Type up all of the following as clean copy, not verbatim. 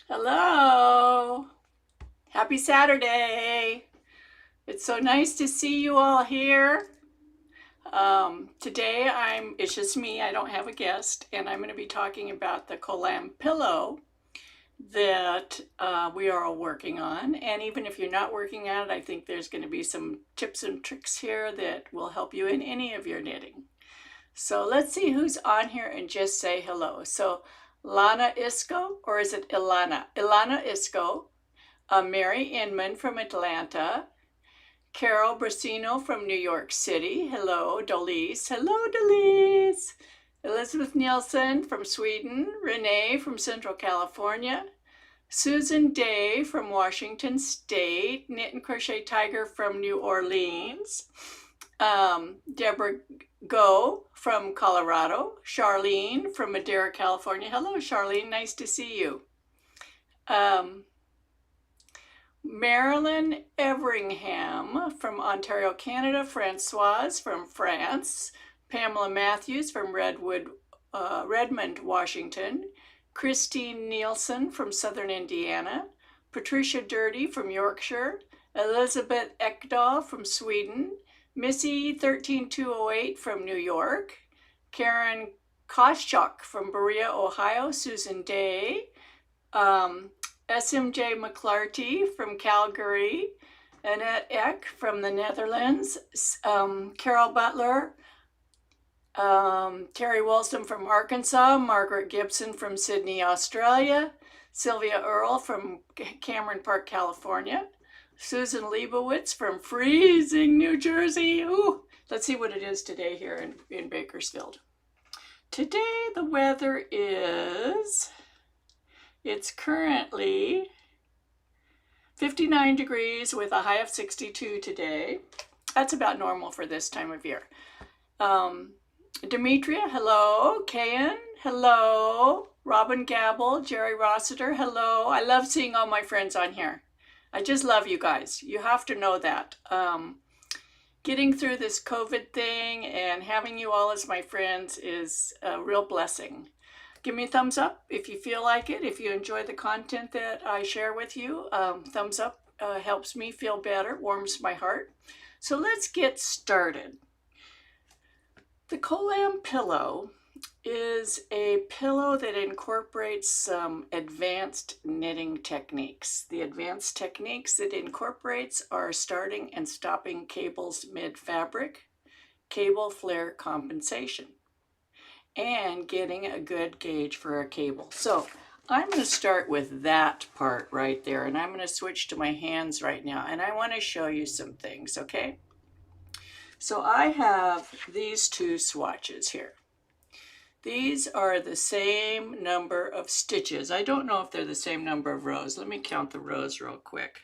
Hello. Happy Saturday. It's so nice to see you all here. Today it's just me. I don't have a guest, and I'm going to be talking about the Kolam pillow that we are all working on. And even if you're not working on it, I think there's going to be some tips and tricks here that will help you in any of your knitting. So let's see who's on here and just say hello. So Lana Isco, or is it Ilana? Ilana Isco. Mary Inman from Atlanta, Carol Brasino from New York City. Hello, Dolise. Hello, Dolise. Elizabeth Nielsen from Sweden, Renee from Central California, Susan Day from Washington State, Knit and Crochet Tiger from New Orleans, Deborah Go from Colorado, Charlene from Madera, California. Hello, Charlene. Nice to see you. Marilyn Everingham from Ontario, Canada, Francoise from France, Pamela Matthews from Redmond, Washington, Christine Nielsen from Southern Indiana, Patricia Dirty from Yorkshire, Elizabeth Ekdahl from Sweden, Missy 13208 from New York, Karen Koschuk from Berea, Ohio, Susan Day, SMJ McClarty from Calgary, Annette Eck from the Netherlands, Carol Butler, Terry Wilson from Arkansas, Margaret Gibson from Sydney, Australia, Sylvia Earle from Cameron Park, California, Susan Leibowitz from freezing New Jersey. Ooh, let's see what it is today here in Bakersfield. Today the weather is... It's currently 59 degrees with a high of 62 today. That's about normal for this time of year. Demetria, hello. Kayan, hello. Robin Gabble, Jerry Rossiter, hello. I love seeing all my friends on here. I just love you guys. You have to know that. Getting through this COVID thing and having you all as my friends is a real blessing. Give me a thumbs up if you feel like it, if you enjoy the content that I share with you. Thumbs up helps me feel better, warms my heart. So let's get started. The Kolam pillow is a pillow that incorporates some advanced knitting techniques. The advanced techniques that it incorporates are starting and stopping cables mid-fabric, cable flare compensation, and getting a good gauge for a cable. So I'm going to start with that part right there, and I'm going to switch to my hands right now, and I want to show you some things, okay? So I have these two swatches here. These are the same number of stitches. I don't know if they're the same number of rows. Let me count the rows real quick.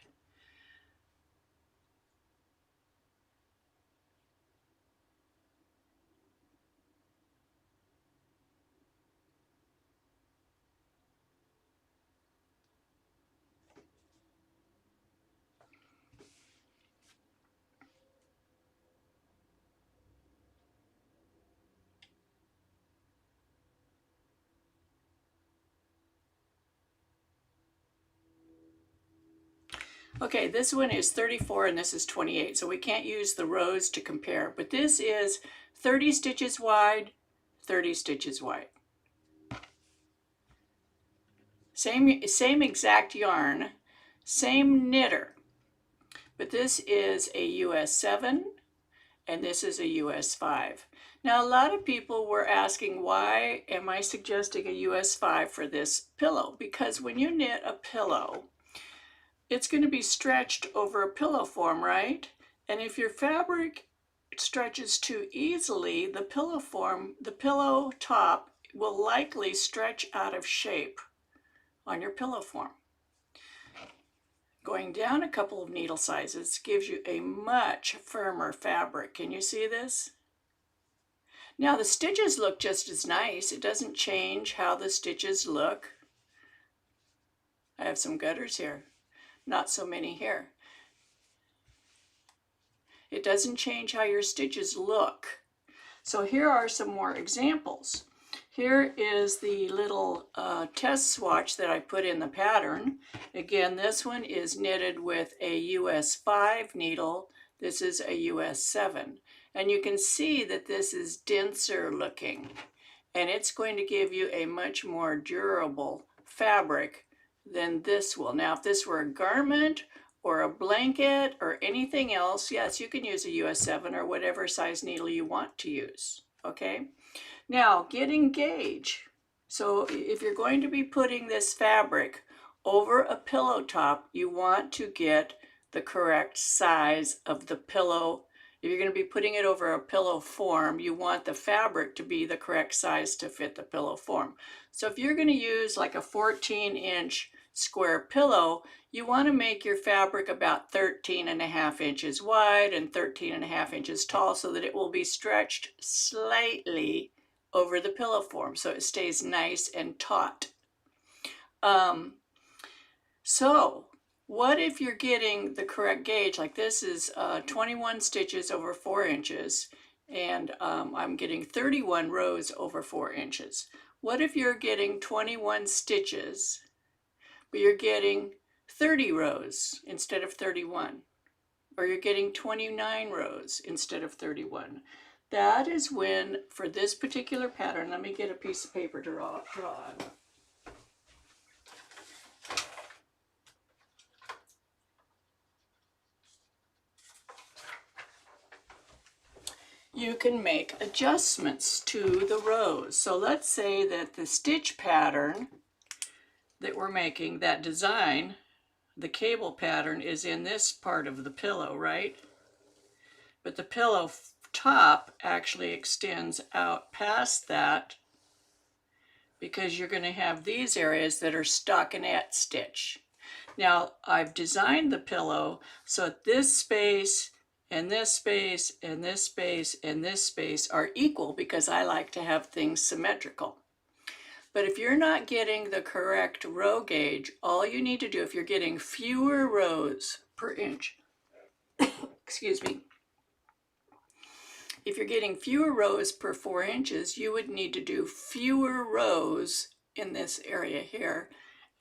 Okay, this one is 34 and this is 28, so we can't use the rows to compare, but this is 30 stitches wide, 30 stitches wide. Same exact yarn, same knitter, but this is a US 7 and this is a US 5. Now a lot of people were asking, why am I suggesting a US 5 for this pillow? Because when you knit a pillow, it's going to be stretched over a pillow form, right? And if your fabric stretches too easily, the pillow top will likely stretch out of shape on your pillow form. Going down a couple of needle sizes gives you a much firmer fabric. Can you see this? Now the stitches look just as nice. It doesn't change how the stitches look. I have some gutters here. Not so many here. It doesn't change how your stitches look. So here are some more examples. Here is the little test swatch that I put in the pattern. Again, this one is knitted with a US 5 needle. This is a US 7. And you can see that this is denser looking. And it's going to give you a much more durable fabric than this will. Now, if this were a garment or a blanket or anything else, yes, you can use a US 7 or whatever size needle you want to use, okay? Now, getting gauge. So if you're going to be putting this fabric over a pillow top, you want to get the correct size of the pillow. If you're going to be putting it over a pillow form, you want the fabric to be the correct size to fit the pillow form. So if you're going to use like a 14-inch square pillow, you want to make your fabric about 13.5 inches wide and 13.5 inches tall so that it will be stretched slightly over the pillow form so it stays nice and taut. So what if you're getting the correct gauge? Like this is 21 stitches over 4 inches, and I'm getting 31 rows over 4 inches. What if you're getting 21 stitches, but you're getting 30 rows instead of 31? Or you're getting 29 rows instead of 31? That is when, for this particular pattern, let me get a piece of paper to draw on. You can make adjustments to the rows. So let's say that the stitch pattern that we're making, that design, the cable pattern is in this part of the pillow, right? But the pillow top actually extends out past that because you're going to have these areas that are stockinette stitch. Now, I've designed the pillow so this space and this space and this space and this space are equal because I like to have things symmetrical. But if you're not getting the correct row gauge, all you need to do, if you're getting fewer rows per inch, excuse me, if you're getting fewer rows per 4 inches, you would need to do fewer rows in this area here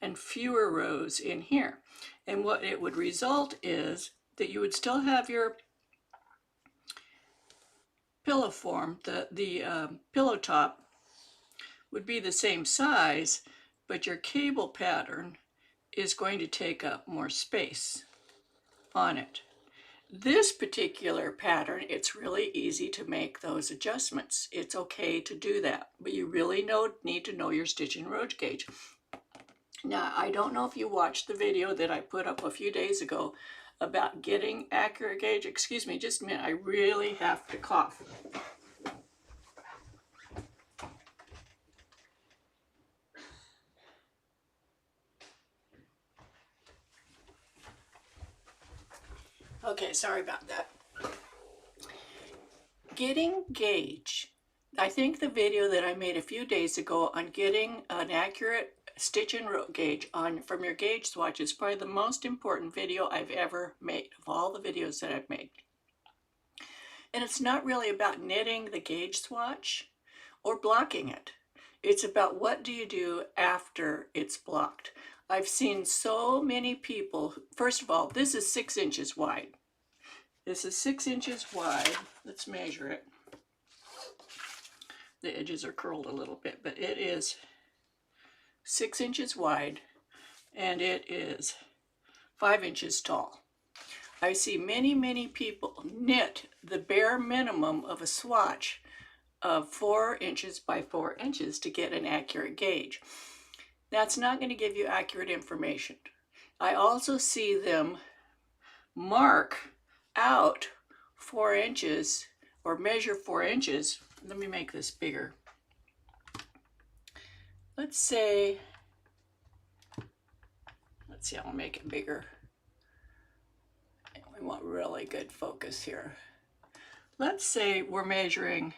and fewer rows in here. And what it would result is that you would still have your pillow form, the pillow top would be the same size, but your cable pattern is going to take up more space on it. This particular pattern, it's really easy to make those adjustments. It's okay to do that, but you really need to know your stitching row gauge. Now, I don't know if you watched the video that I put up a few days ago about getting accurate gauge. Excuse me, just a minute, I really have to cough. Okay, sorry about that. Getting gauge. I think the video that I made a few days ago on getting an accurate stitch and row gauge from your gauge swatch is probably the most important video I've ever made of all the videos that I've made. And it's not really about knitting the gauge swatch or blocking it. It's about what do you do after it's blocked. I've seen so many people, first of all, this is 6 inches wide. This is 6 inches wide. Let's measure it. The edges are curled a little bit, but it is 6 inches wide and it is 5 inches tall. I see many, many people knit the bare minimum of a swatch of 4 inches by 4 inches to get an accurate gauge. That's not going to give you accurate information. I also see them mark out 4 inches or measure 4 inches. Let me make this bigger. Let's see, I'll make it bigger. We want really good focus here. Let's say we're measuring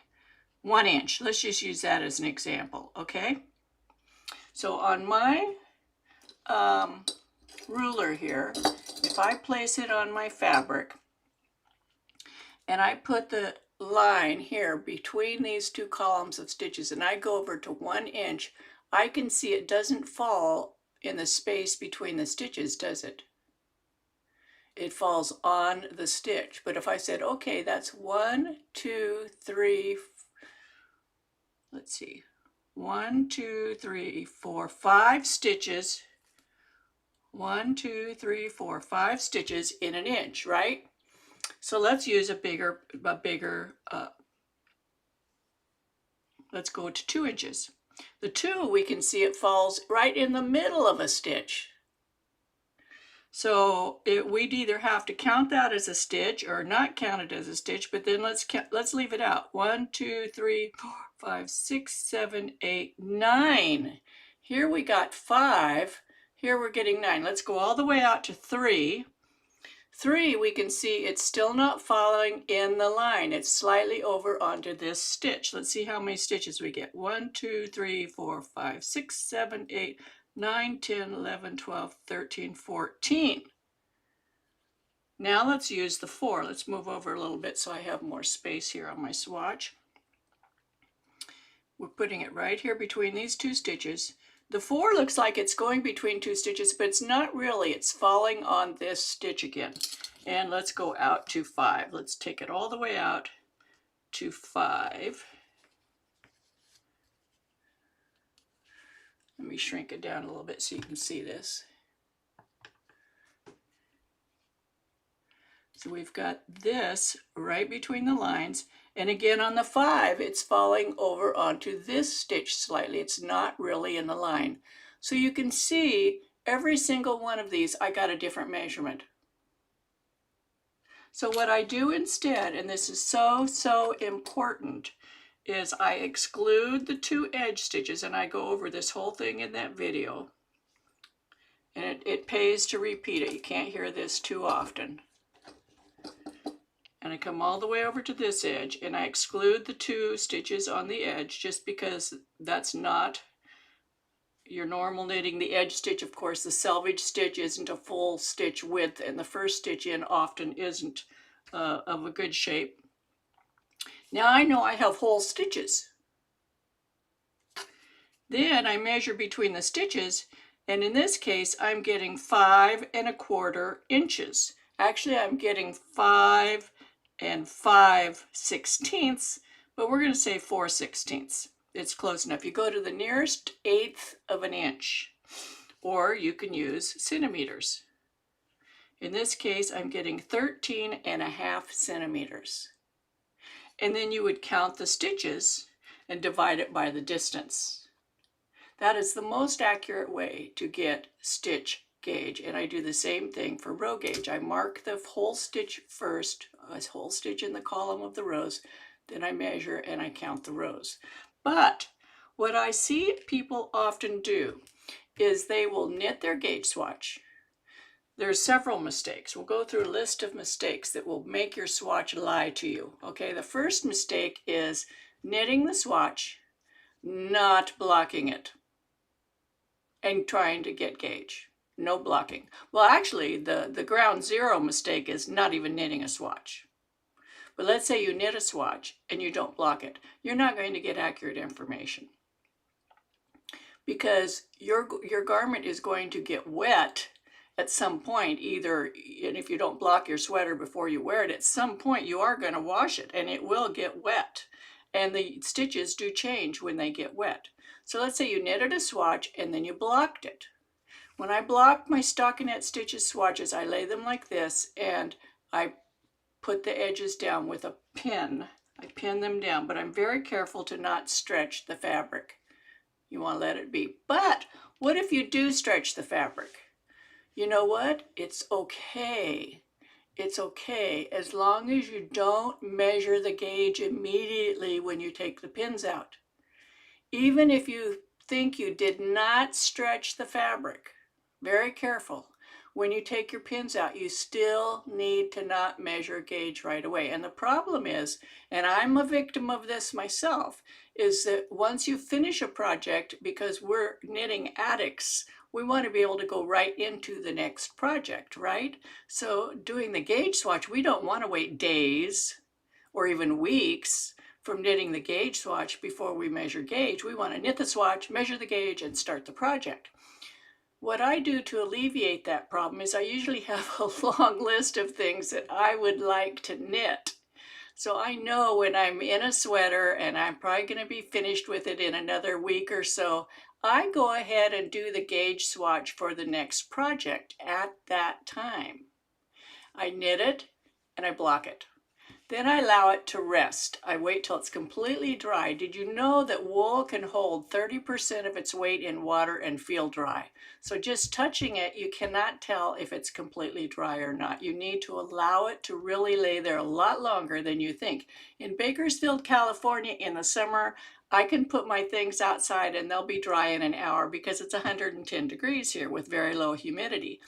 1 inch. Let's just use that as an example, okay? So on my ruler here, if I place it on my fabric and I put the line here between these two columns of stitches and I go over to 1 inch, I can see it doesn't fall in the space between the stitches, does it? It falls on the stitch. But if I said, okay, that's 1, 2, 3, let's see, 1, 2, 3, 4, 5 stitches. 1, 2, 3, 4, 5 stitches in an inch, right? So let's use a bigger, let's go to 2 inches. The 2, we can see it falls right in the middle of a stitch. So we'd either have to count that as a stitch or not count it as a stitch, but then let's leave it out. 1, 2, 3, 4, 5, 6, 7, 8, 9. Here we got 5. Here we're getting 9. Let's go all the way out to 3. 3, we can see it's still not following in the line. It's slightly over onto this stitch. Let's see how many stitches we get. 1, 2, 3, 4, 5, 6, 7, 8, 9, 10, 11, 12, 13, 14. Now let's use the 4. Let's move over a little bit so I have more space here on my swatch. We're putting it right here between these 2 stitches. The 4 looks like it's going between 2 stitches, but it's not really. It's falling on this stitch again. And let's go out to 5. Let's take it all the way out to 5. Let me shrink it down a little bit so you can see this. So we've got this right between the lines. And again on the 5, it's falling over onto this stitch slightly. It's not really in the line. So you can see every single one of these, I got a different measurement. So what I do instead, and this is so important, is I exclude the 2 edge stitches, and I go over this whole thing in that video. And it pays to repeat it. You can't hear this too often. And I come all the way over to this edge and I exclude the 2 stitches on the edge just because that's not your normal knitting. The edge stitch, of course, the selvage stitch isn't a full stitch width, and the first stitch in often isn't of a good shape. Now I know I have whole stitches. Then I measure between the stitches, and in this case I'm getting 5 1/4 inches. Actually, I'm getting 5 5/16, but we're going to say 4/16. It's close enough. You go to the nearest 1/8 of an inch, or you can use centimeters. In this case, I'm getting 13.5 centimeters. And then you would count the stitches and divide it by the distance. That is the most accurate way to get stitch gauge, and I do the same thing for row gauge. I mark the whole stitch first, a whole stitch in the column of the rows, then I measure and I count the rows. But what I see people often do is they will knit their gauge swatch. There's several mistakes. We'll go through a list of mistakes that will make your swatch lie to you. Okay, the first mistake is knitting the swatch, not blocking it, and trying to get gauge. No blocking. Well, actually, the ground zero mistake is not even knitting a swatch. But let's say you knit a swatch and you don't block it. You're not going to get accurate information, because your garment is going to get wet at some point, either, and if you don't block your sweater before you wear it, at some point you are going to wash it and it will get wet. And the stitches do change when they get wet. So let's say you knitted a swatch and then you blocked it. When I block my stockinette stitches swatches, I lay them like this and I put the edges down with a pin. I pin them down, but I'm very careful to not stretch the fabric. You want to let it be. But what if you do stretch the fabric? You know what? It's okay. It's okay as long as you don't measure the gauge immediately when you take the pins out. Even if you think you did not stretch the fabric, very careful. When you take your pins out, you still need to not measure gauge right away. And the problem is, and I'm a victim of this myself, is that once you finish a project, because we're knitting addicts, we want to be able to go right into the next project, right? So doing the gauge swatch, we don't want to wait days or even weeks from knitting the gauge swatch before we measure gauge. We want to knit the swatch, measure the gauge, and start the project. What I do to alleviate that problem is I usually have a long list of things that I would like to knit. So I know when I'm in a sweater and I'm probably going to be finished with it in another week or so, I go ahead and do the gauge swatch for the next project at that time. I knit it and I block it. Then I allow it to rest. I wait till it's completely dry. Did you know that wool can hold 30% of its weight in water and feel dry? So just touching it, you cannot tell if it's completely dry or not. You need to allow it to really lay there a lot longer than you think. In Bakersfield, California, in the summer, I can put my things outside and they'll be dry in an hour because it's 110 degrees here with very low humidity.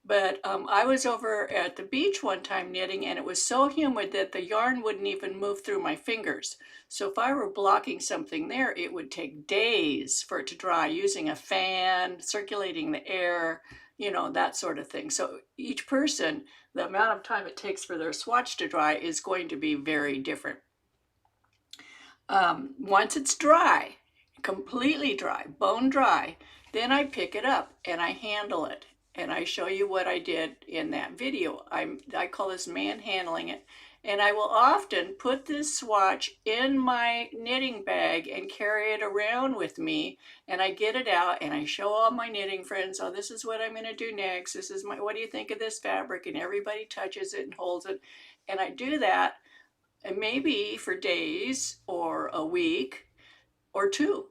But I was over at the beach one time knitting, and it was so humid that the yarn wouldn't even move through my fingers. So if I were blocking something there, it would take days for it to dry using a fan, circulating the air, you know, that sort of thing. So each person, the amount of time it takes for their swatch to dry is going to be very different. Once it's dry, completely dry, bone dry, then I pick it up and I handle it. And I show you what I did in that video. I call this manhandling it. And I will often put this swatch in my knitting bag and carry it around with me. And I get it out and I show all my knitting friends, oh, this is what I'm going to do next. This is what do you think of this fabric? And everybody touches it and holds it. And I do that and maybe for days or a week or two.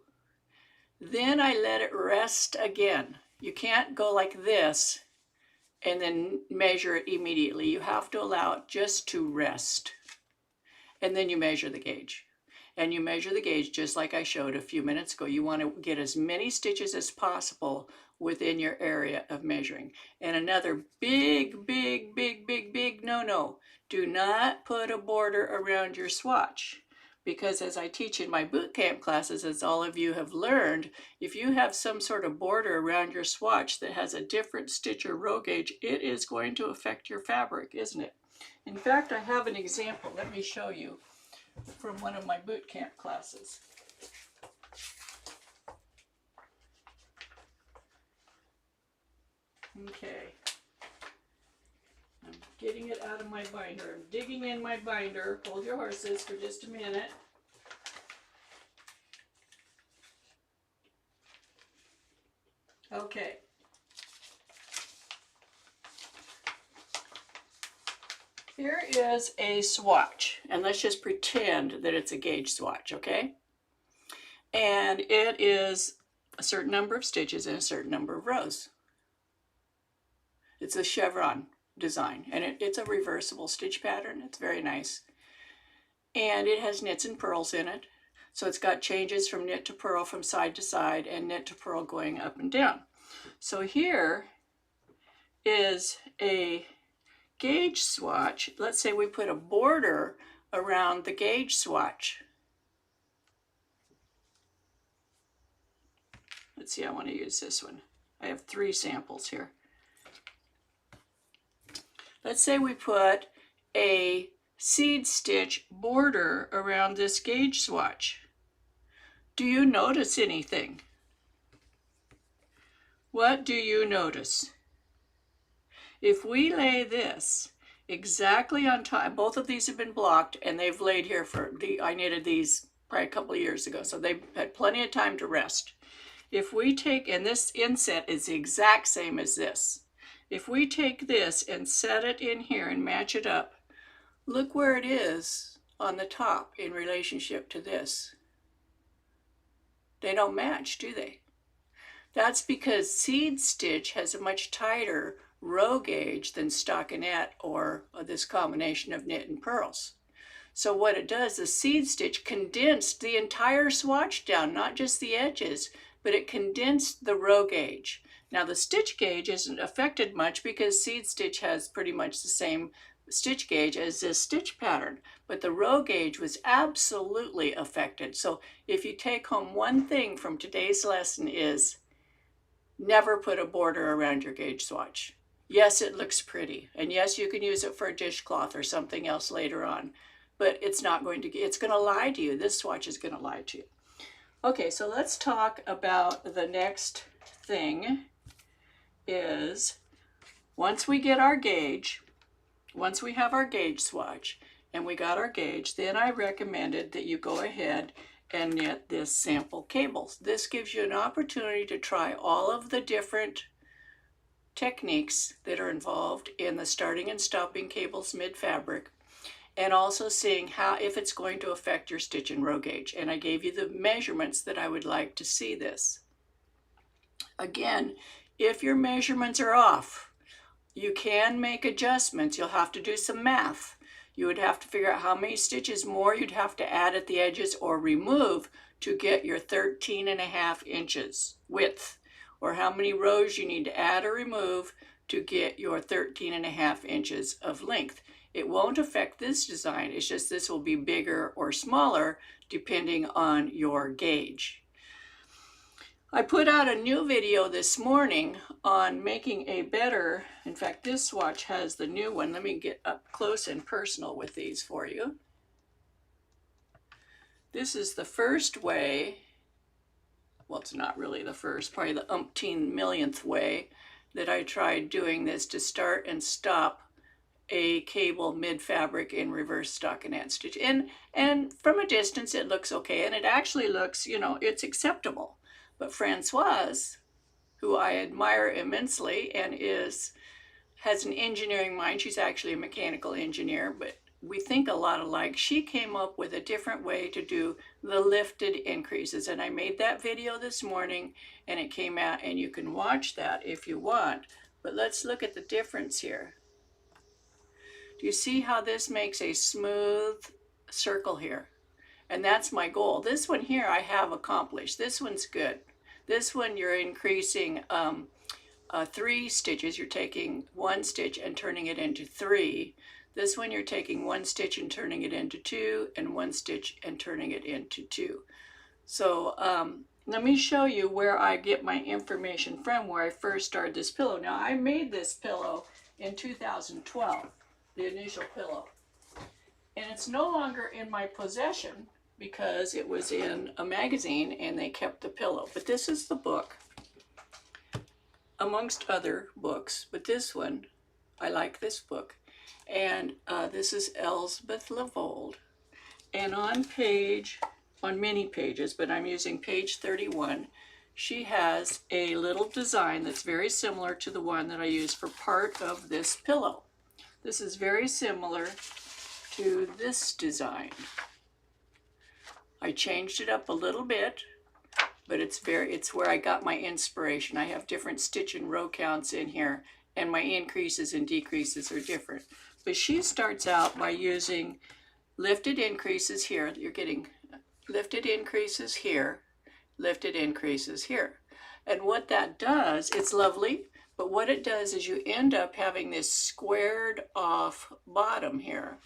Then I let it rest again. You can't go like this and then measure it immediately. You have to allow it just to rest. And then you measure the gauge. And you measure the gauge just like I showed a few minutes ago. You want to get as many stitches as possible within your area of measuring. And another big no. Do not put a border around your swatch. Because as I teach in my boot camp classes, as all of you have learned, if you have some sort of border around your swatch that has a different stitch or row gauge, it is going to affect your fabric, isn't it? In fact, I have an example. Let me show you from one of my boot camp classes. Okay. I'm getting it out of my binder. I'm digging in my binder. Hold your horses for just a minute. Okay. Here is a swatch, and let's just pretend that it's a gauge swatch, okay? And it is a certain number of stitches and a certain number of rows. It's a chevron design, and it's a reversible stitch pattern. It's very nice. And it has knits and purls in it. So it's got changes from knit to purl from side to side and knit to purl going up and down. So here is a gauge swatch. Let's say we put a border around the gauge swatch. Let's see, I want to use this one. I have 3 samples here. Let's say we put a seed stitch border around this gauge swatch. Do you notice anything? What do you notice? If we lay this exactly on top, both of these have been blocked and they've laid here I knitted these probably a couple of years ago, so they've had plenty of time to rest. If we take, and this inset is the exact same as this. If we take this and set it in here and match it up, look where it is on the top in relationship to this. They don't match, do they? That's because seed stitch has a much tighter row gauge than stockinette or this combination of knit and purls. So what it does, the seed stitch condensed the entire swatch down, not just the edges, but it condensed the row gauge. Now the stitch gauge isn't affected much because seed stitch has pretty much the same stitch gauge as this stitch pattern, but the row gauge was absolutely affected. So if you take home one thing from today's lesson is never put a border around your gauge swatch. Yes, it looks pretty, and yes, you can use it for a dishcloth or something else later on, but it's not going to, it's going to lie to you. This swatch is going to lie to you. Okay, so let's talk about the next thing is once we get our gauge, once we have our gauge swatch and we got our gauge, then I recommended that you go ahead and knit this sample cables. This gives you an opportunity to try all of the different techniques that are involved in the starting and stopping cables mid-fabric, and also seeing how, if it's going to affect your stitch and row gauge. And I gave you the measurements that I would like to see this. Again, if your measurements are off, you can make adjustments. You'll have to do some math. You would have to figure out how many stitches more you'd have to add at the edges or remove to get your 13.5 inches width, or how many rows you need to add or remove to get your 13.5 inches of length. It won't affect this design, it's just this will be bigger or smaller depending on your gauge. I put out a new video this morning on making a better, in fact this swatch has the new one. Let me get up close and personal with these for you. This is the first way, well it's not really the first, probably the umpteen millionth way that I tried doing this to start and stop a cable mid-fabric in reverse stockinette stitch. And from a distance it looks okay, and it actually looks, you know, it's acceptable. But Francoise, who I admire immensely and has an engineering mind, she's actually a mechanical engineer, but we think a lot alike, she came up with a different way to do the lifted increases. And I made that video this morning and it came out, and you can watch that if you want. But let's look at the difference here. Do you see how this makes a smooth circle here? And that's my goal. This one here I have accomplished. This one's good. This one you're increasing 3 stitches. You're taking 1 stitch and turning it into 3. This one you're taking 1 stitch and turning it into 2, and 1 stitch and turning it into 2. So let me show you where I get my information from, where I first started this pillow. Now I made this pillow in 2012, the initial pillow. And it's no longer in my possession because it was in a magazine and they kept the pillow. But this is the book, amongst other books. But this one, I like this book. And this is Elspeth Levold. And on many pages, but I'm using page 31, she has a little design that's very similar to the one that I used for part of this pillow. This is very similar to this design. I changed it up a little bit, but it's where I got my inspiration. I have different stitch and row counts in here, and my increases and decreases are different. But she starts out by using lifted increases here. You're getting lifted increases here, lifted increases here. And what that does, it's lovely, but what it does is you end up having this squared off bottom here.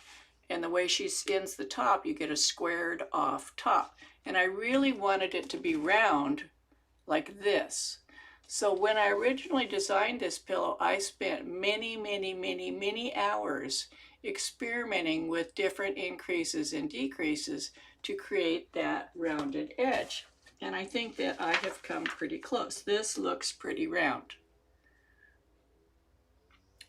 And the way she ends the top, you get a squared off top. And I really wanted it to be round like this. So when I originally designed this pillow, I spent many hours experimenting with different increases and decreases to create that rounded edge. And I think that I have come pretty close. This looks pretty round.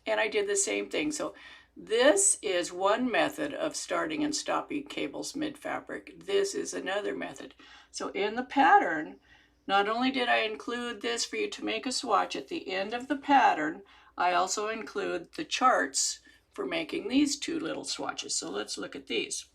And I did the same thing. So this is one method of starting and stopping cables mid-fabric. This is another method. So in the pattern, not only did I include this for you to make a swatch at the end of the pattern, I also include the charts for making these 2 little swatches. So let's look at these.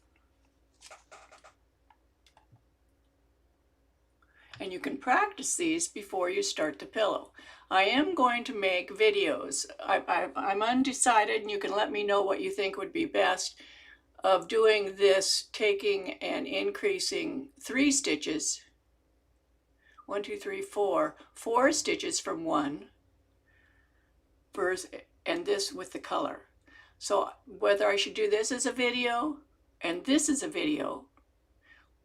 And you can practice these before you start the pillow. I am going to make videos. I'm undecided, and you can let me know what you think would be best, of doing this, taking and increasing 3 stitches, 1, 2, 3, 4 stitches from 1, and this with the color. So whether I should do this as a video and this as a video,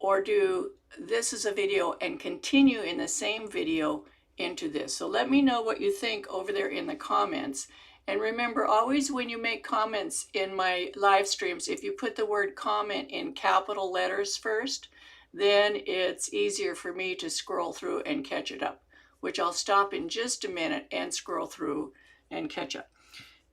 or do this as a video and continue in the same video into this. So let me know what you think over there in the comments, And remember, always when you make comments in my live streams, if you put the word comment in capital letters first, then it's easier for me to scroll through and catch it up, which I'll stop in just a minute and scroll through and catch up.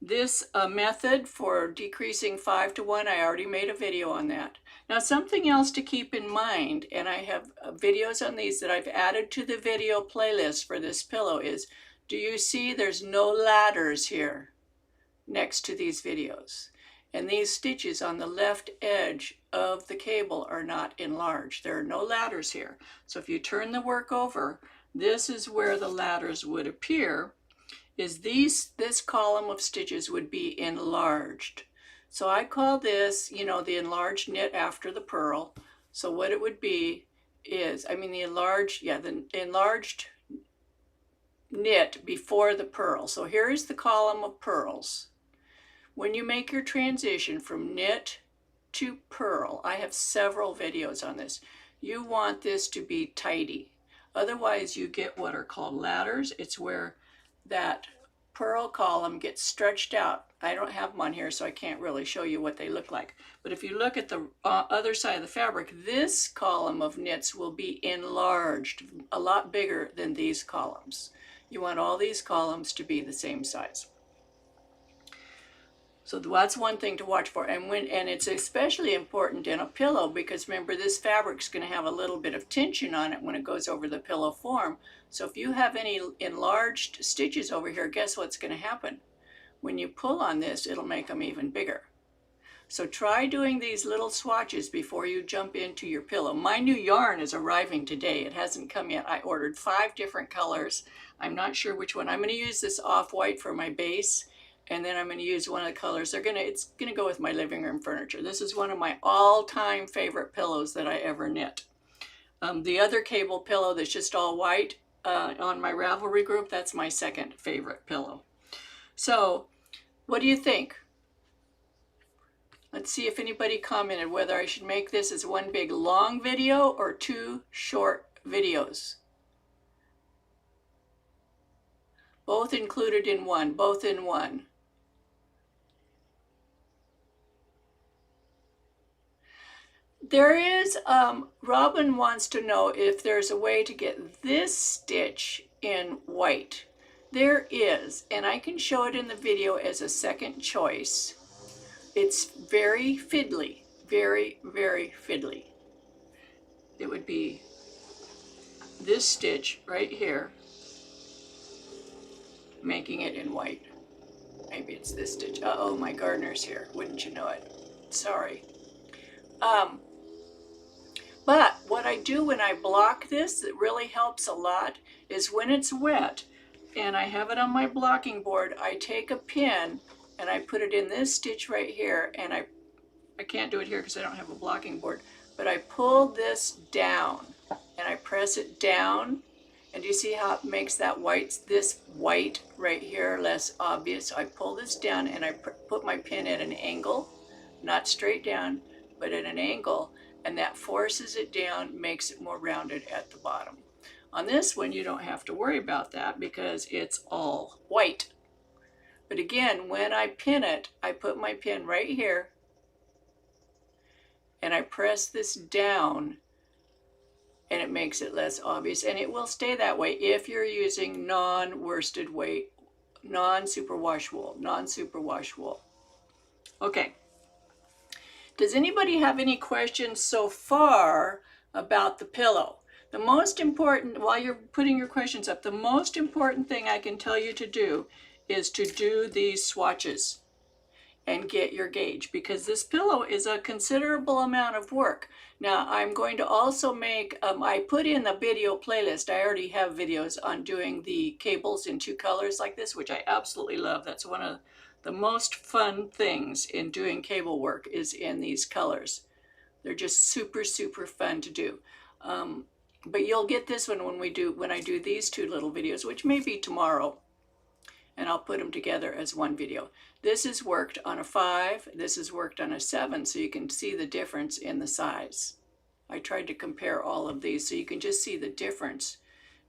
This method for decreasing 5 to 1, I already made a video on that. Now, something else to keep in mind, and I have videos on these that I've added to the video playlist for this pillow, is, do you see there's no ladders here next to these videos? And these stitches on the left edge of the cable are not enlarged. There are no ladders here. So if you turn the work over, this is where the ladders would appear, is this column of stitches would be enlarged. So I call this, the enlarged knit after the purl. So what it would be is, the enlarged knit before the purl. So here is the column of purls. When you make your transition from knit to purl, I have several videos on this. You want this to be tidy. Otherwise you get what are called ladders. It's where that purl column gets stretched out. I don't have them on here, so I can't really show you what they look like. But if you look at the other side of the fabric, this column of knits will be enlarged, a lot bigger than these columns. You want all these columns to be the same size. So that's one thing to watch for. And it's especially important in a pillow, because remember, this fabric's going to have a little bit of tension on it when it goes over the pillow form. So if you have any enlarged stitches over here, guess what's going to happen? When you pull on this, it'll make them even bigger. So try doing these little swatches before you jump into your pillow. My new yarn is arriving today. It hasn't come yet. I ordered 5 different colors. I'm not sure which one. I'm going to use this off-white for my base. And then I'm going to use one of the colors. It's going to go with my living room furniture. This is one of my all-time favorite pillows that I ever knit. The other cable pillow that's just all white on my Ravelry group, that's my second favorite pillow. So, what do you think? Let's see if anybody commented whether I should make this as one big long video or 2 short videos. Both included in one, both in one. There is, Robin wants to know if there's a way to get this stitch in white. There is, and I can show it in the video as a second choice. It's very fiddly, very, very fiddly. It would be this stitch right here, making it in white. Maybe it's this stitch. Uh-oh, my gardener's here. Wouldn't you know it? Sorry. But what I do when I block this that really helps a lot is when it's wet and I have it on my blocking board, I take a pin and I put it in this stitch right here, and I can't do it here because I don't have a blocking board, but I pull this down and I press it down, and you see how it makes that this white right here less obvious. So I pull this down and I put my pin at an angle, not straight down, but at an angle, and that forces it down, makes it more rounded at the bottom. On this one, you don't have to worry about that because it's all white. But again, when I pin it, I put my pin right here and I press this down, and it makes it less obvious, and it will stay that way if you're using non-worsted weight, non-superwash wool. Okay. Does anybody have any questions so far about the pillow? The most important, while you're putting your questions up, the most important thing I can tell you to do is to do these swatches and get your gauge, because this pillow is a considerable amount of work. Now, I'm going to also make, I put in the video playlist, I already have videos on doing the cables in 2 colors like this, which I absolutely love. That's one of the most fun things in doing cable work, is in these colors. They're just super, super fun to do. But you'll get this one when I do these 2 little videos, which may be tomorrow, and I'll put them together as one video. This is worked on a 5, this is worked on a 7, so you can see the difference in the size. I tried to compare all of these so you can just see the difference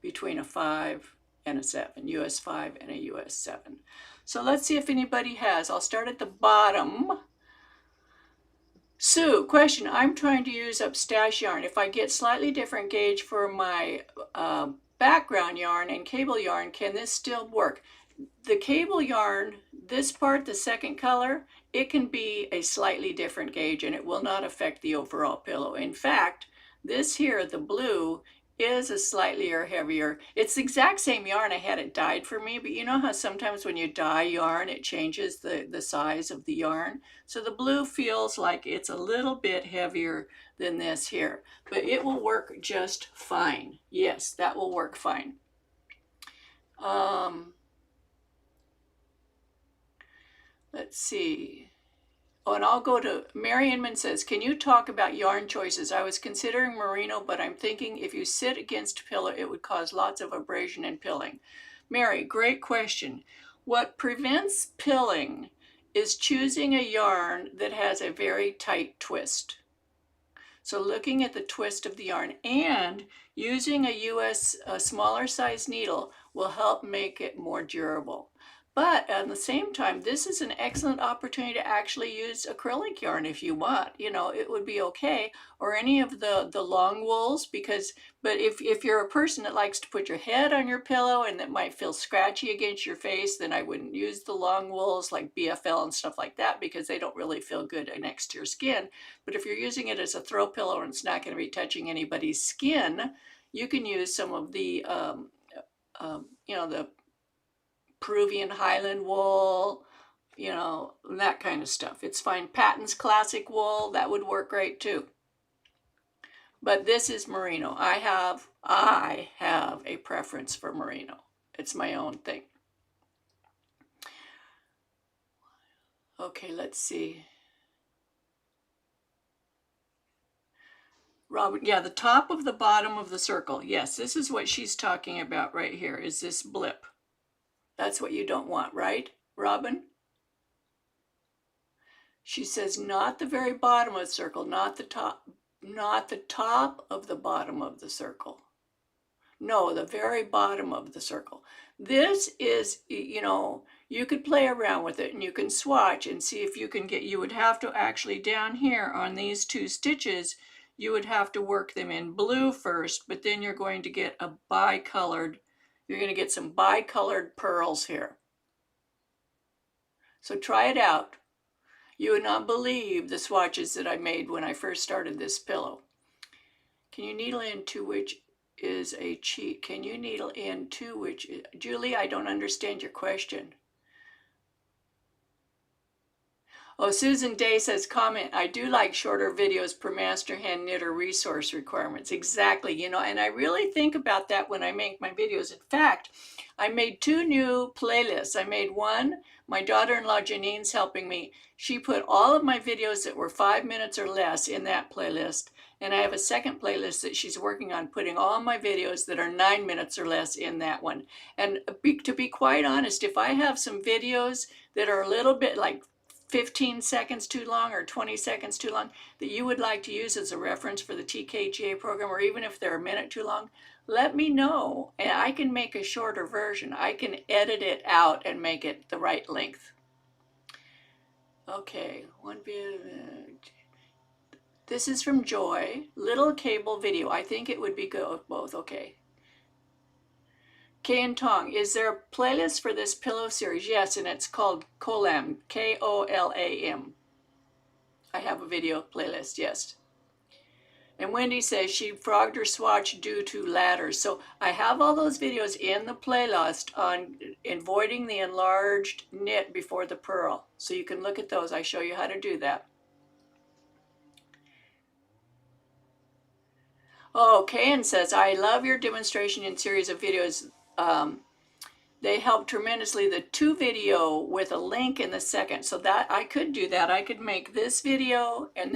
between a 5 and a 7, US 5 and a US 7. So let's see if anybody has. I'll start at the bottom. Sue, question. I'm trying to use up stash yarn. If I get slightly different gauge for my background yarn and cable yarn, can this still work? The cable yarn, this part, the second color, it can be a slightly different gauge and it will not affect the overall pillow. In fact, this here, the blue, is a slightly heavier. It's the exact same yarn. I had it dyed for me, but you know how sometimes when you dye yarn, it changes the size of the yarn. So the blue feels like it's a little bit heavier than this here, but it will work just fine. Yes, that will work fine. Let's see. Oh, and I'll go to Mary Inman says, can you talk about yarn choices? I was considering merino, but I'm thinking if you sit against pillow, it would cause lots of abrasion and pilling. Mary, great question. What prevents pilling is choosing a yarn that has a very tight twist. So looking at the twist of the yarn and using a smaller size needle will help make it more durable. But at the same time, this is an excellent opportunity to actually use acrylic yarn if you want. You know, it would be okay, or any of the long wools, but if you're a person that likes to put your head on your pillow and that might feel scratchy against your face, then I wouldn't use the long wools like BFL and stuff like that because they don't really feel good next to your skin. But if you're using it as a throw pillow and it's not going to be touching anybody's skin, you can use some of the, the Peruvian Highland wool, that kind of stuff. It's fine. Patton's classic wool, that would work great too. But this is merino. I have a preference for merino. It's my own thing. Okay, let's see. Robert, yeah, the top of the bottom of the circle. Yes, this is what she's talking about right here, is this blip. That's what you don't want, right, Robin? She says not the very bottom of the circle, not the top of the bottom of the circle. No, the very bottom of the circle. This is, you could play around with it and you can swatch and see if you can you would have to actually down here on these 2 stitches, you would have to work them in blue first, but then you're going to get you're going to get some bicolored pearls here. So try it out. You would not believe the swatches that I made when I first started this pillow. Can you needle in to which is a cheat? Can you needle in to which? Julie, I don't understand your question. Oh, Susan Day says, comment, I do like shorter videos per master hand knitter resource requirements. Exactly, and I really think about that when I make my videos. In fact, I made 2 new playlists. I made one, my daughter-in-law Janine's helping me. She put all of my videos that were 5 minutes or less in that playlist. And I have a second playlist that she's working on putting all my videos that are 9 minutes or less in that one. And to be quite honest, if I have some videos that are a little bit like 15 seconds too long or 20 seconds too long that you would like to use as a reference for the TKGA program, or even if they're a minute too long, let me know and I can make a shorter version. I can edit it out and make it the right length. Okay, one bit. This is from Joy. Little cable video. I think it would be good with both. Okay. Kay and Tong, is there a playlist for this pillow series? Yes, and it's called Kolam, Kolam. I have a video playlist, yes. And Wendy says she frogged her swatch due to ladders. So I have all those videos in the playlist on avoiding the enlarged knit before the purl. So you can look at those. I show you how to do that. Oh, Kayan says, I love your demonstration and series of videos. They help tremendously. The 2 video with a link in the second. So that I could do that. I could make this video and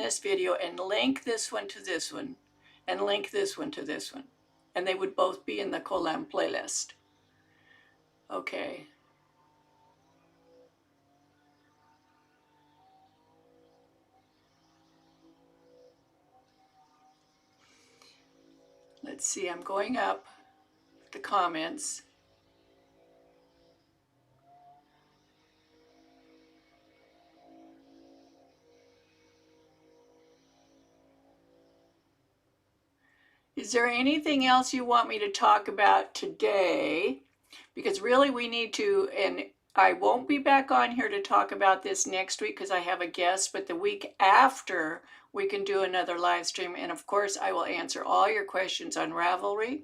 link this one to this one and link this one to this one. And they would both be in the Kolam playlist. Okay. Let's see, I'm going up the comments. Is there anything else you want me to talk about today? Because really we need to, and I won't be back on here to talk about this next week because I have a guest, but the week after we can do another live stream. And of course, I will answer all your questions on Ravelry.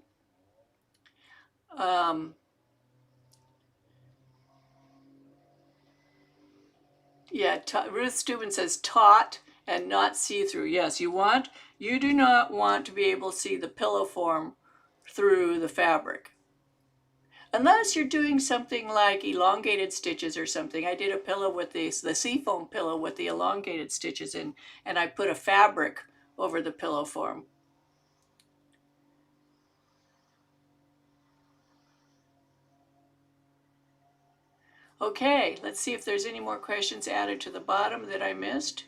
Yeah, Ruth Steuben says taut and not see-through. Yes, you do not want to be able to see the pillow form through the fabric. Unless you're doing something like elongated stitches or something. I did a pillow with the seafoam pillow with the elongated stitches in, and I put a fabric over the pillow form. Okay, let's see if there's any more questions added to the bottom that I missed.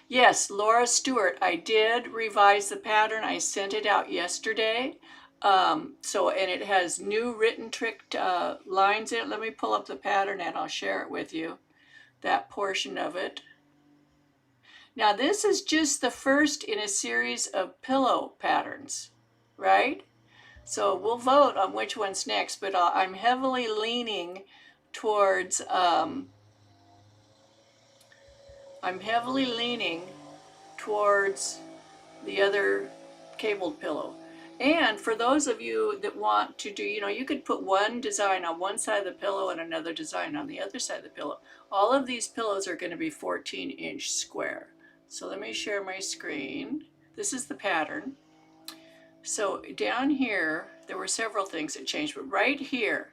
Yes, Laura Stewart, I did revise the pattern. I sent it out yesterday. And it has new written tricked lines in it. Let me pull up the pattern and I'll share it with you, that portion of it. Now this is just the first in a series of pillow patterns, right? So we'll vote on which one's next, but I'm heavily leaning towards the other cabled pillow. And for those of you that want to do, you could put one design on one side of the pillow and another design on the other side of the pillow. All of these pillows are going to be 14-inch square. So let me share my screen. This is the pattern. So down here, there were several things that changed, but right here,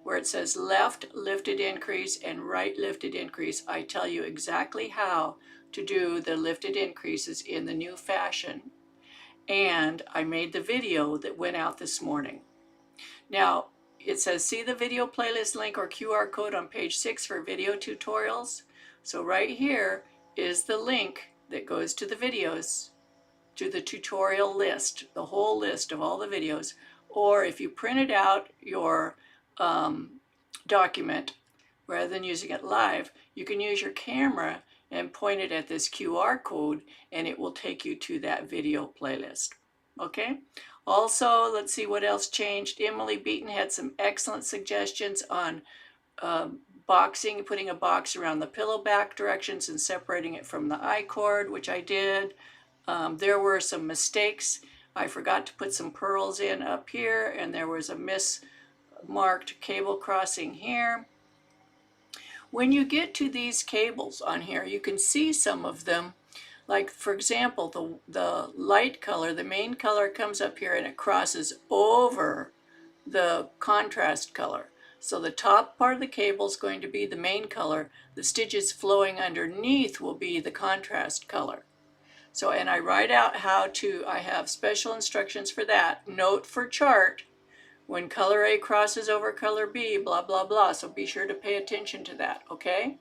where it says left lifted increase and right lifted increase, I tell you exactly how to do the lifted increases in the new fashion. And I made the video that went out this morning. Now, it says see the video playlist link or QR code on page 6 for video tutorials. So right here is the link that goes to the videos, to the tutorial list, the whole list of all the videos. Or if you printed out your document, rather than using it live, you can use your camera and point it at this QR code and it will take you to that video playlist. Okay? Also, let's see what else changed. Emily Beaton had some excellent suggestions on boxing, putting a box around the pillow back directions and separating it from the I-cord, which I did. There were some mistakes. I forgot to put some pearls in up here, and there was a mismarked cable crossing here. When you get to these cables on here, you can see some of them. Like, for example, the light color, the main color comes up here and it crosses over the contrast color. So the top part of the cable is going to be the main color. The stitches flowing underneath will be the contrast color. So, and I write out I have special instructions for that. Note for chart, when color A crosses over color B, blah, blah, blah. So be sure to pay attention to that, okay?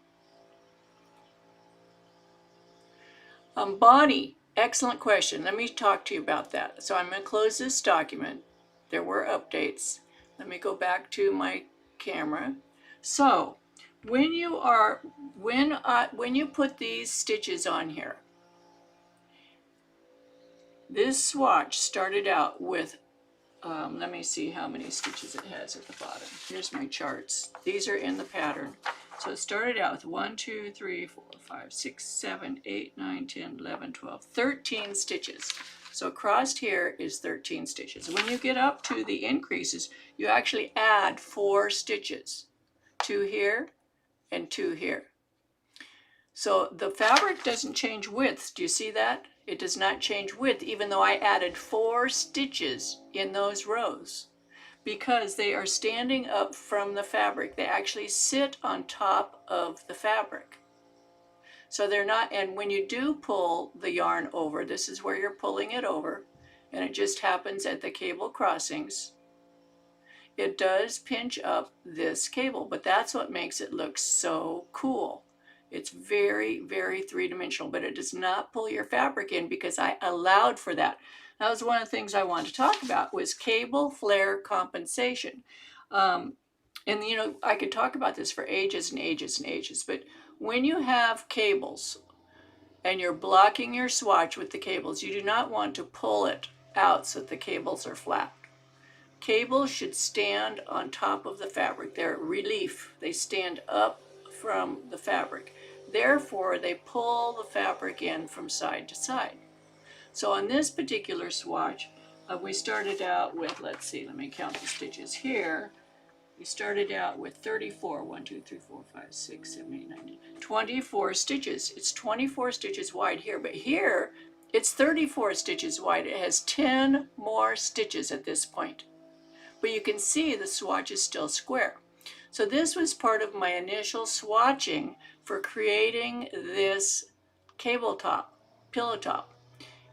Bonnie, excellent question. Let me talk to you about that. So I'm going to close this document. There were updates. Let me go back to my camera. So when you put these stitches on here, this swatch started out with let me see how many stitches it has at the bottom. Here's my charts. These are in the pattern. So it started out with 1, 2, 3, 4, 5, 6, 7, 8, 9, 10, 11, 12, 13 stitches. So across here is 13 stitches. When you get up to the increases, you actually add 4 stitches. 2 here and 2 here. So the fabric doesn't change width. Do you see that? It does not change width, even though I added 4 stitches in those rows, because they are standing up from the fabric. They actually sit on top of the fabric. So they're not, and when you do pull the yarn over, this is where you're pulling it over, and it just happens at the cable crossings. It does pinch up this cable, but that's what makes it look so cool. It's very, very three-dimensional, but it does not pull your fabric in because I allowed for that. That was one of the things I wanted to talk about, was cable flare compensation. And I could talk about this for ages and ages and ages, but when you have cables and you're blocking your swatch with the cables. You do not want to pull it out so that the cables are flat. Cables should stand on top of the fabric. They're relief. They stand up from the fabric. Therefore, they pull the fabric in from side to side. So on this particular swatch, we started out with, let's see, let me count the stitches here. We started out with 34, 1, 2, 3, 4, 5, 6, 7, 8, 9, 10, 24 stitches. It's 24 stitches wide here, but here it's 34 stitches wide. It has 10 more stitches at this point. But you can see the swatch is still square. So this was part of my initial swatching for creating this cable top, pillow top,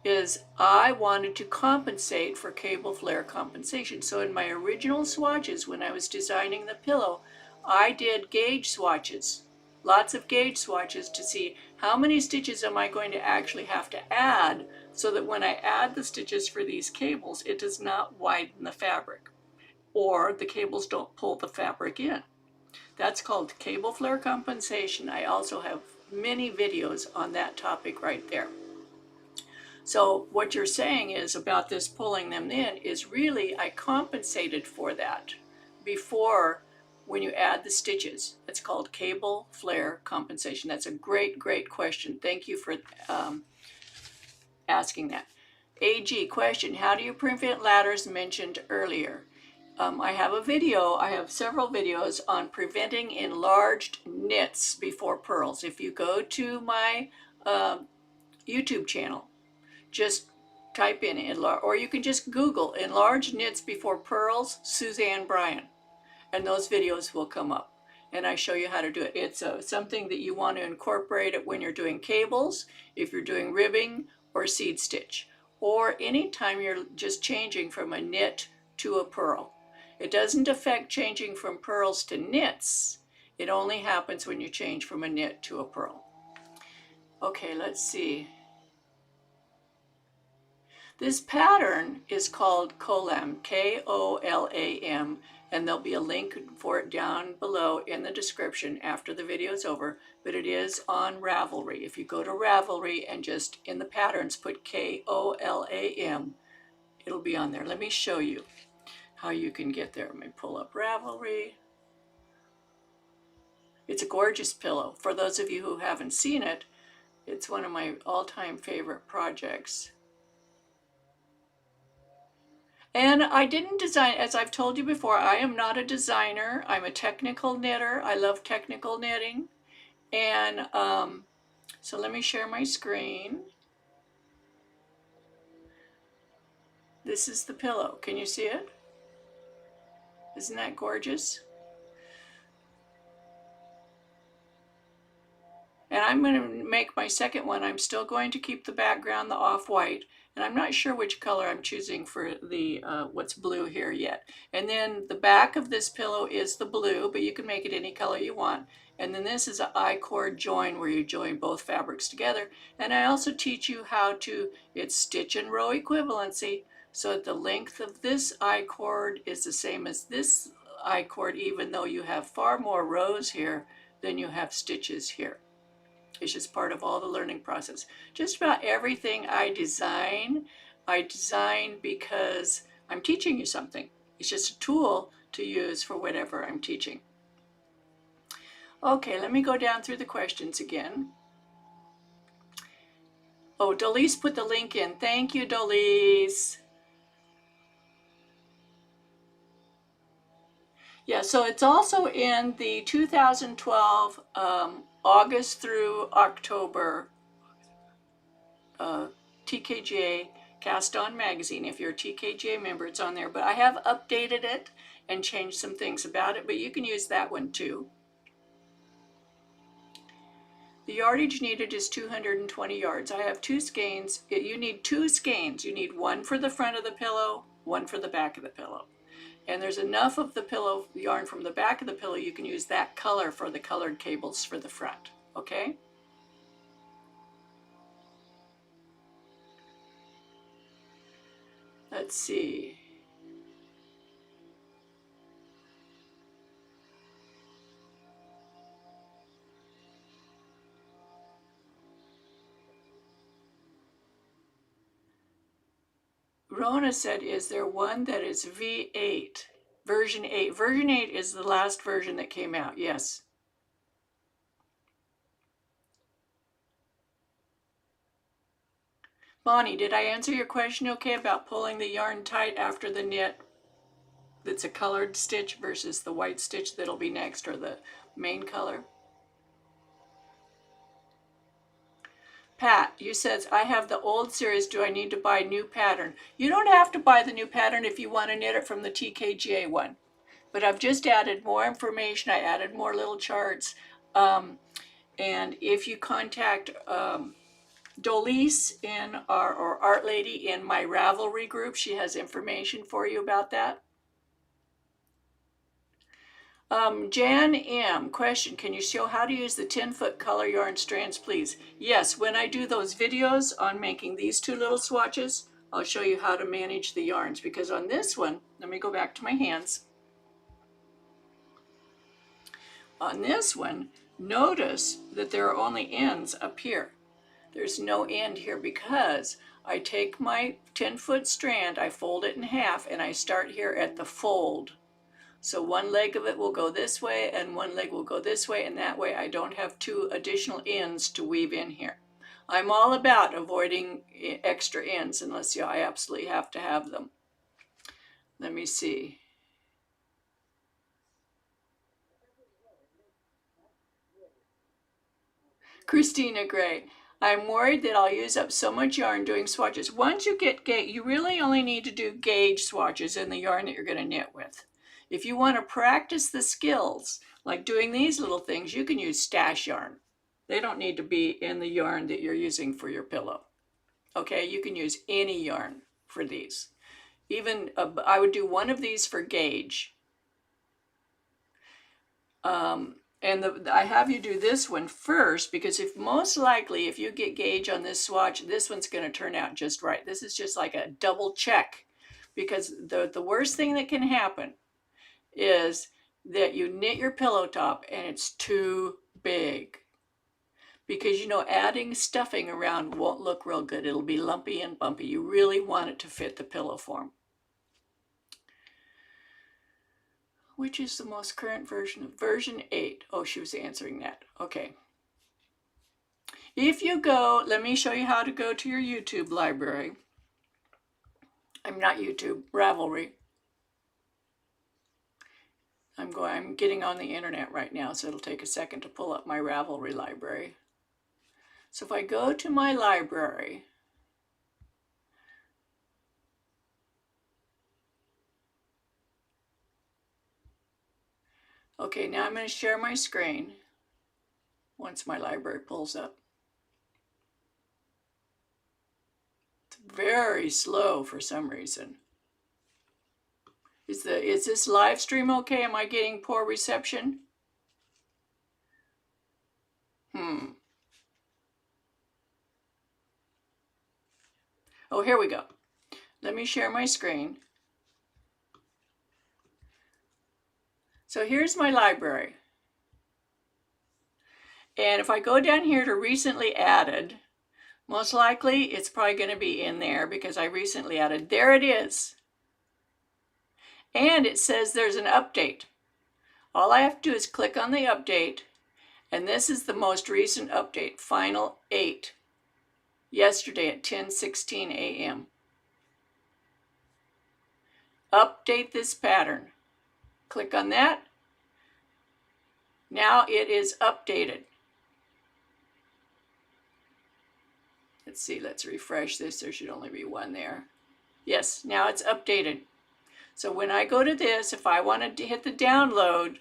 is I wanted to compensate for cable flare compensation. So in my original swatches, when I was designing the pillow, I did gauge swatches, lots of gauge swatches to see how many stitches am I going to actually have to add so that when I add the stitches for these cables, it does not widen the fabric or the cables don't pull the fabric in. That's called cable flare compensation. I also have many videos on that topic right there. So what you're saying is about this pulling them in is really I compensated for that before when you add the stitches. It's called cable flare compensation. That's a great, great question. Thank you for asking that. AG question, how do you prevent ladders mentioned earlier? I have several videos on preventing enlarged knits before purls. If you go to my YouTube channel, just type in or you can just Google enlarged knits before purls, Suzanne Bryan, and those videos will come up. And I show you how to do it. It's something that you want to incorporate it when you're doing cables, if you're doing ribbing or seed stitch, or anytime you're just changing from a knit to a purl. It doesn't affect changing from purls to knits. It only happens when you change from a knit to a purl. Okay, let's see. This pattern is called Kolam, K-O-L-A-M, and there'll be a link for it down below in the description after the video is over, but it is on Ravelry. If you go to Ravelry and just in the patterns put K-O-L-A-M, it'll be on there. Let me show you how you can get there. Let me pull up Ravelry. It's a gorgeous pillow. For those of you who haven't seen it, it's one of my all-time favorite projects. And I didn't design, as I've told you before, I am not a designer. I'm a technical knitter. I love technical knitting. And so let me share my screen. This is the pillow. Can you see it? Isn't that gorgeous? And I'm going to make my second one. I'm still going to keep the background, the off-white. And I'm not sure which color I'm choosing for the what's blue here yet. And then the back of this pillow is the blue, but you can make it any color you want. And then this is an I-cord join where you join both fabrics together. And I also teach you how to, it's stitch and row equivalency, so that the length of this I-cord is the same as this I-cord, even though you have far more rows here than you have stitches here. It's just part of all the learning process. Just about everything I design because I'm teaching you something. It's just a tool to use for whatever I'm teaching. Okay, let me go down through the questions again. Oh, Dolise put the link in. Thank you, Dolise. Yeah, so it's also in the 2012 August through October TKJ Cast On magazine. If you're a TKJ member, it's on there. But I have updated it and changed some things about it, but you can use that one too. The yardage needed is 220 yards. I have two skeins. You need two skeins. You need one for the front of the pillow, one for the back of the pillow. And there's enough of the pillow yarn from the back of the pillow, you can use that color for the colored cables for the front, okay? Let's see. Rona said, is there one that is V8? Version 8. Version 8 is the last version that came out, yes. Bonnie, did I answer your question okay about pulling the yarn tight after the knit that's a colored stitch versus the white stitch that'll be next, or the main color? Pat, you says, I have the old series. Do I need to buy new pattern? You don't have to buy the new pattern if you want to knit it from the TKGA one. But I've just added more information. I added more little charts. And if you contact Dolise or Art Lady in my Ravelry group, she has information for you about that. Jan M, question, can you show how to use the 10-foot color yarn strands, please? Yes, when I do those videos on making these two little swatches, I'll show you how to manage the yarns, because on this one, let me go back to my hands. On this one, notice that there are only ends up here. There's no end here because I take my 10-foot strand, I fold it in half, and I start here at the fold. So one leg of it will go this way and one leg will go this way, and that way I don't have two additional ends to weave in here. I'm all about avoiding extra ends unless I absolutely have to have them. Let me see. Christina Gray, I'm worried that I'll use up so much yarn doing swatches. Once you get gauge, you really only need to do gauge swatches in the yarn that you're going to knit with. If you want to practice the skills, like doing these little things, you can use stash yarn. They don't need to be in the yarn that you're using for your pillow. Okay, you can use any yarn for these. Even, I would do one of these for gauge. And I have you do this one first, because most likely if you get gauge on this swatch, this one's going to turn out just right. This is just like a double check, because the worst thing that can happen is that you knit your pillow top and it's too big, because adding stuffing around won't look real good. It'll be lumpy and bumpy. You really want it to fit the pillow form. Which is the most current version of version 8? Oh, she was answering that. Okay. If you go, let me show you how to go to your YouTube library. I'm not YouTube, Ravelry. I'm getting on the internet right now, so it'll take a second to pull up my Ravelry library. So if I go to my library, okay, now I'm going to share my screen once my library pulls up. It's very slow for some reason. Is this live stream okay? Am I getting poor reception? Oh, here we go. Let me share my screen. So here's my library. And if I go down here to recently added, most likely it's probably going to be in there because I recently added. There it is. And it says there's an update. All I have to do is click on the update, and this is the most recent update, Final 8, yesterday at 10:16 a.m. Update this pattern. Click on that. Now it is updated. Let's see, let's refresh this. There should only be one there. Yes, now it's updated. So when I go to this, if I wanted to hit the download,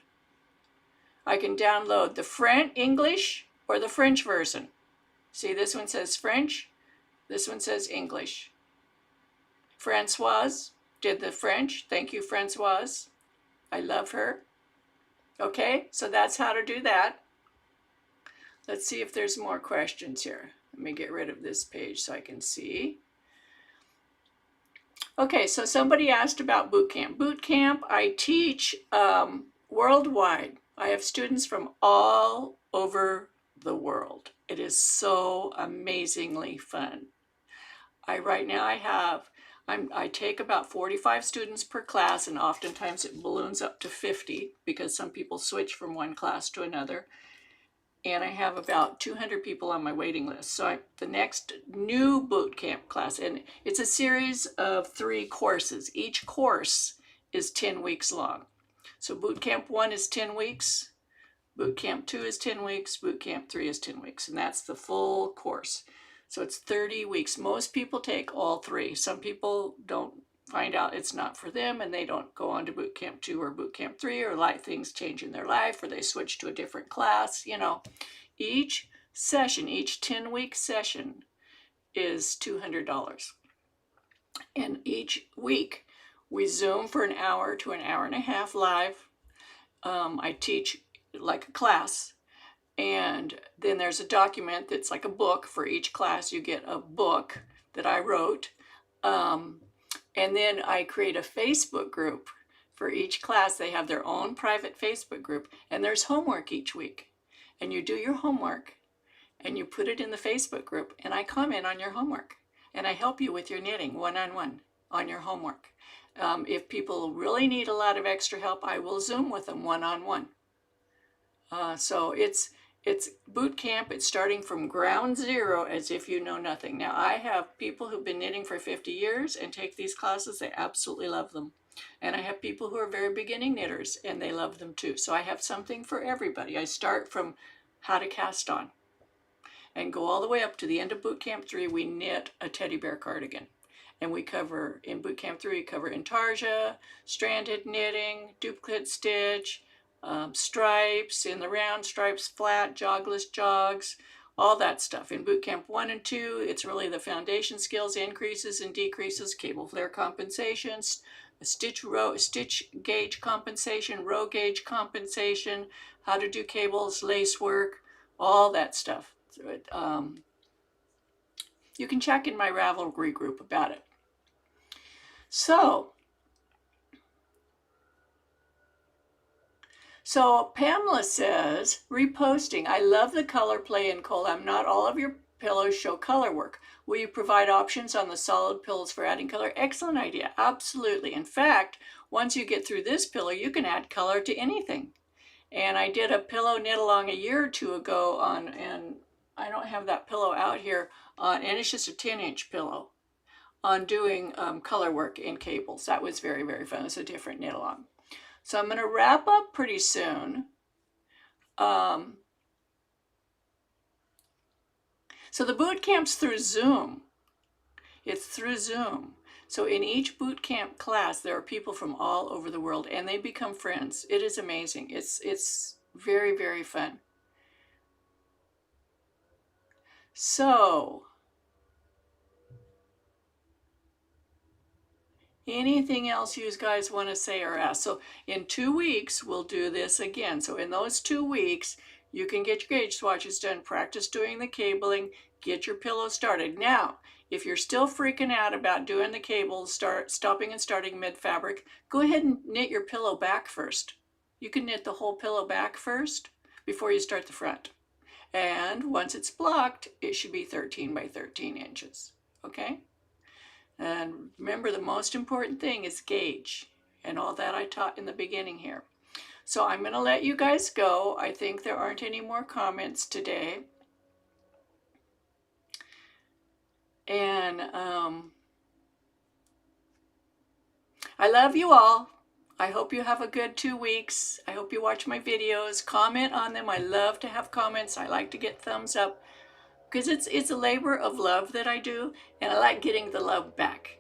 I can download the French, English, or the French version. See, this one says French, this one says English. Françoise did the French. Thank you, Françoise. I love her. Okay, so that's how to do that. Let's see if there's more questions here. Let me get rid of this page so I can see. Okay, so somebody asked about boot camp. Boot camp, I teach worldwide. I have students from all over the world. It is so amazingly fun. Right now I have I take about 45 students per class, and oftentimes it balloons up to 50 because some people switch from one class to another. And I have about 200 people on my waiting list. So the next new boot camp class, and it's a series of 3 courses. Each course is 10 weeks long. So boot camp 1 is 10 weeks, boot camp 2 is 10 weeks, boot camp 3 is 10 weeks, and that's the full course. So it's 30 weeks. Most people take all 3. Some people don't find out it's not for them and they don't go on to boot camp 2 or boot camp 3, or things change in their life, or they switch to a different class. Each session, each 10-week session is $200. And each week we Zoom for an hour to an hour and a half live. I teach like a class, and then there's a document that's like a book for each class. You get a book that I wrote, and then I create a Facebook group for each class. They have their own private Facebook group, and there's homework each week, and you do your homework and you put it in the Facebook group, and I comment on your homework, and I help you with your knitting one-on-one on your homework. If people really need a lot of extra help, I will Zoom with them one-on-one. So it's boot camp. It's starting from ground zero, as if you know nothing. Now, I have people who've been knitting for 50 years and take these classes. They absolutely love them. And I have people who are very beginning knitters, and they love them too. So I have something for everybody. I start from how to cast on and go all the way up to the end of boot camp 3. We knit a teddy bear cardigan. And we cover, in boot camp 3, we cover intarsia, stranded knitting, duplicate stitch, stripes in the round, stripes flat, jogless jogs, all that stuff. In boot camp 1 and 2, it's really the foundation skills, increases and decreases, cable flare compensations, stitch gauge compensation, row gauge compensation, how to do cables, lace work, all that stuff. You can check in my Ravelry group about it. So Pamela says, reposting, I love the color play in Kolam. Not all of your pillows show color work. Will you provide options on the solid pillows for adding color? Excellent idea. Absolutely. In fact, once you get through this pillow, you can add color to anything. And I did a pillow knit along a year or 2 ago and I don't have that pillow out here, and it's just a 10-inch pillow on doing color work in cables. That was very, very fun. It's a different knit along. So I'm going to wrap up pretty soon. So the boot camp's through Zoom. It's through Zoom. So in each boot camp class, there are people from all over the world, and they become friends. It is amazing. It's very, very fun. So anything else you guys want to say or ask? So in 2 weeks, we'll do this again. So in those 2 weeks, you can get your gauge swatches done, practice doing the cabling, get your pillow started. Now, if you're still freaking out about doing the cables, stopping and starting mid-fabric, go ahead and knit your pillow back first. You can knit the whole pillow back first before you start the front. And once it's blocked, it should be 13 by 13 inches, okay? And remember, the most important thing is gauge and all that I taught in the beginning here. So I'm going to let you guys go. I think there aren't any more comments today. And I love you all. I hope you have a good 2 weeks. I hope you watch my videos, comment on them. I love to have comments. I like to get thumbs up because it's a labor of love that I do, and I like getting the love back.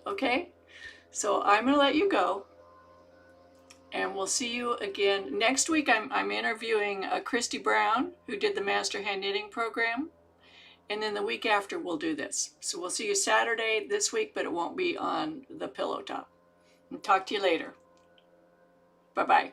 Okay? So I'm going to let you go, and we'll see you again. Next week, I'm interviewing Christy Brown, who did the Master Hand Knitting program. And then the week after, we'll do this. So we'll see you Saturday this week, but it won't be on the pillow top. And talk to you later. Bye-bye.